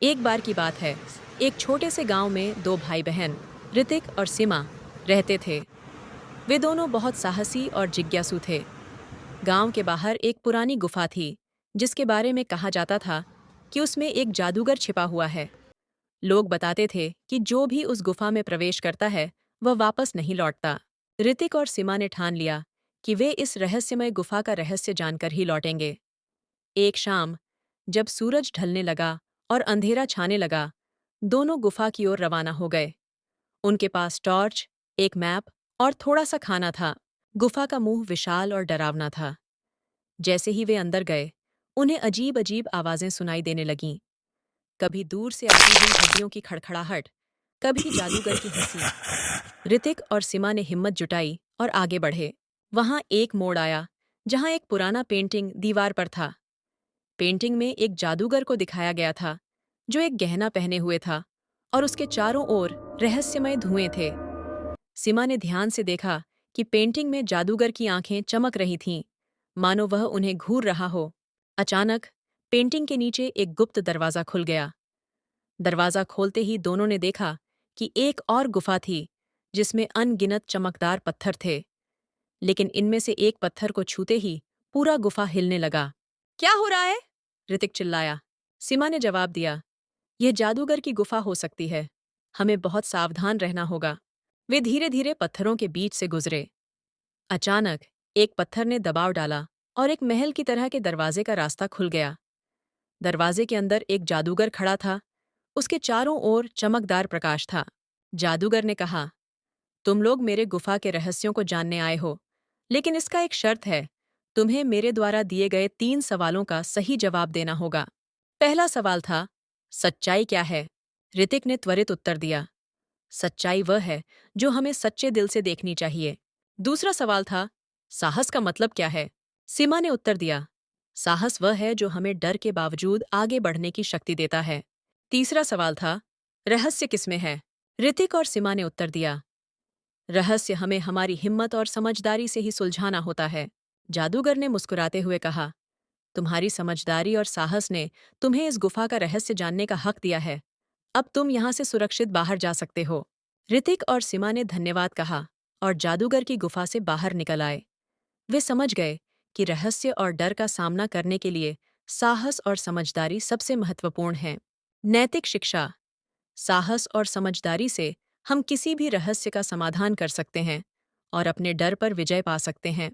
एक बार की बात है। एक छोटे से गांव में दो भाई बहन ऋतिक और सीमा रहते थे। वे दोनों बहुत साहसी और जिज्ञासु थे। गांव के बाहर एक पुरानी गुफा थी, जिसके बारे में कहा जाता था कि उसमें एक जादूगर छिपा हुआ है। लोग बताते थे कि जो भी उस गुफा में प्रवेश करता है वह वापस नहीं लौटता। ऋतिक और सीमा ने ठान लिया कि वे इस रहस्यमय गुफा का रहस्य जानकर ही लौटेंगे। एक शाम, जब सूरज ढलने लगा और अंधेरा छाने लगा, दोनों गुफा की ओर रवाना हो गए। उनके पास टॉर्च, एक मैप और थोड़ा सा खाना था। गुफा का मुंह विशाल और डरावना था। जैसे ही वे अंदर गए, उन्हें अजीब अजीब आवाजें सुनाई देने लगीं। कभी दूर से आती हुई हड्डियों की खड़खड़ाहट, कभी जादूगर की हंसी। ऋतिक और सीमा ने हिम्मत जुटाई और आगे बढ़े। वहां एक मोड़ आया, जहां एक पुराना पेंटिंग दीवार पर था। पेंटिंग में एक जादूगर को दिखाया गया था, जो एक गहना पहने हुए था और उसके चारों ओर रहस्यमय धुएं थे। सीमा ने ध्यान से देखा कि पेंटिंग में जादूगर की आंखें चमक रही थीं, मानो वह उन्हें घूर रहा हो। अचानक पेंटिंग के नीचे एक गुप्त दरवाजा खुल गया। दरवाजा खोलते ही दोनों ने देखा कि एक और गुफा थी, जिसमें अनगिनत चमकदार पत्थर थे। लेकिन इनमें से एक पत्थर को छूते ही पूरा गुफा हिलने लगा। क्या हो रहा है? ऋतिक चिल्लाया। सीमा ने जवाब दिया, यह जादूगर की गुफा हो सकती है। हमें बहुत सावधान रहना होगा। वे धीरे धीरे पत्थरों के बीच से गुजरे। अचानक एक पत्थर ने दबाव डाला और एक महल की तरह के दरवाजे का रास्ता खुल गया। दरवाजे के अंदर एक जादूगर खड़ा था। उसके चारों ओर चमकदार प्रकाश था। जादूगर ने कहा, तुम लोग मेरे गुफा के रहस्यों को जानने आए हो, लेकिन इसका एक शर्त है। तुम्हें मेरे द्वारा दिए गए 3 सवालों का सही जवाब देना होगा। पहला सवाल था, सच्चाई क्या है? ऋतिक ने त्वरित उत्तर दिया, सच्चाई वह है जो हमें सच्चे दिल से देखनी चाहिए। दूसरा सवाल था, साहस का मतलब क्या है? सीमा ने उत्तर दिया, साहस वह है जो हमें डर के बावजूद आगे बढ़ने की शक्ति देता है। तीसरा सवाल था, रहस्य किसमें है? ऋतिक और सीमा ने उत्तर दिया, रहस्य हमें हमारी हिम्मत और समझदारी से ही सुलझाना होता है। जादूगर ने मुस्कुराते हुए कहा, तुम्हारी समझदारी और साहस ने तुम्हें इस गुफा का रहस्य जानने का हक दिया है। अब तुम यहाँ से सुरक्षित बाहर जा सकते हो। ऋतिक और सीमा ने धन्यवाद कहा और जादूगर की गुफा से बाहर निकल आए। वे समझ गए कि रहस्य और डर का सामना करने के लिए साहस और समझदारी सबसे महत्वपूर्ण हैं। नैतिक शिक्षा। साहस और समझदारी से हम किसी भी रहस्य का समाधान कर सकते हैं और अपने डर पर विजय पा सकते हैं।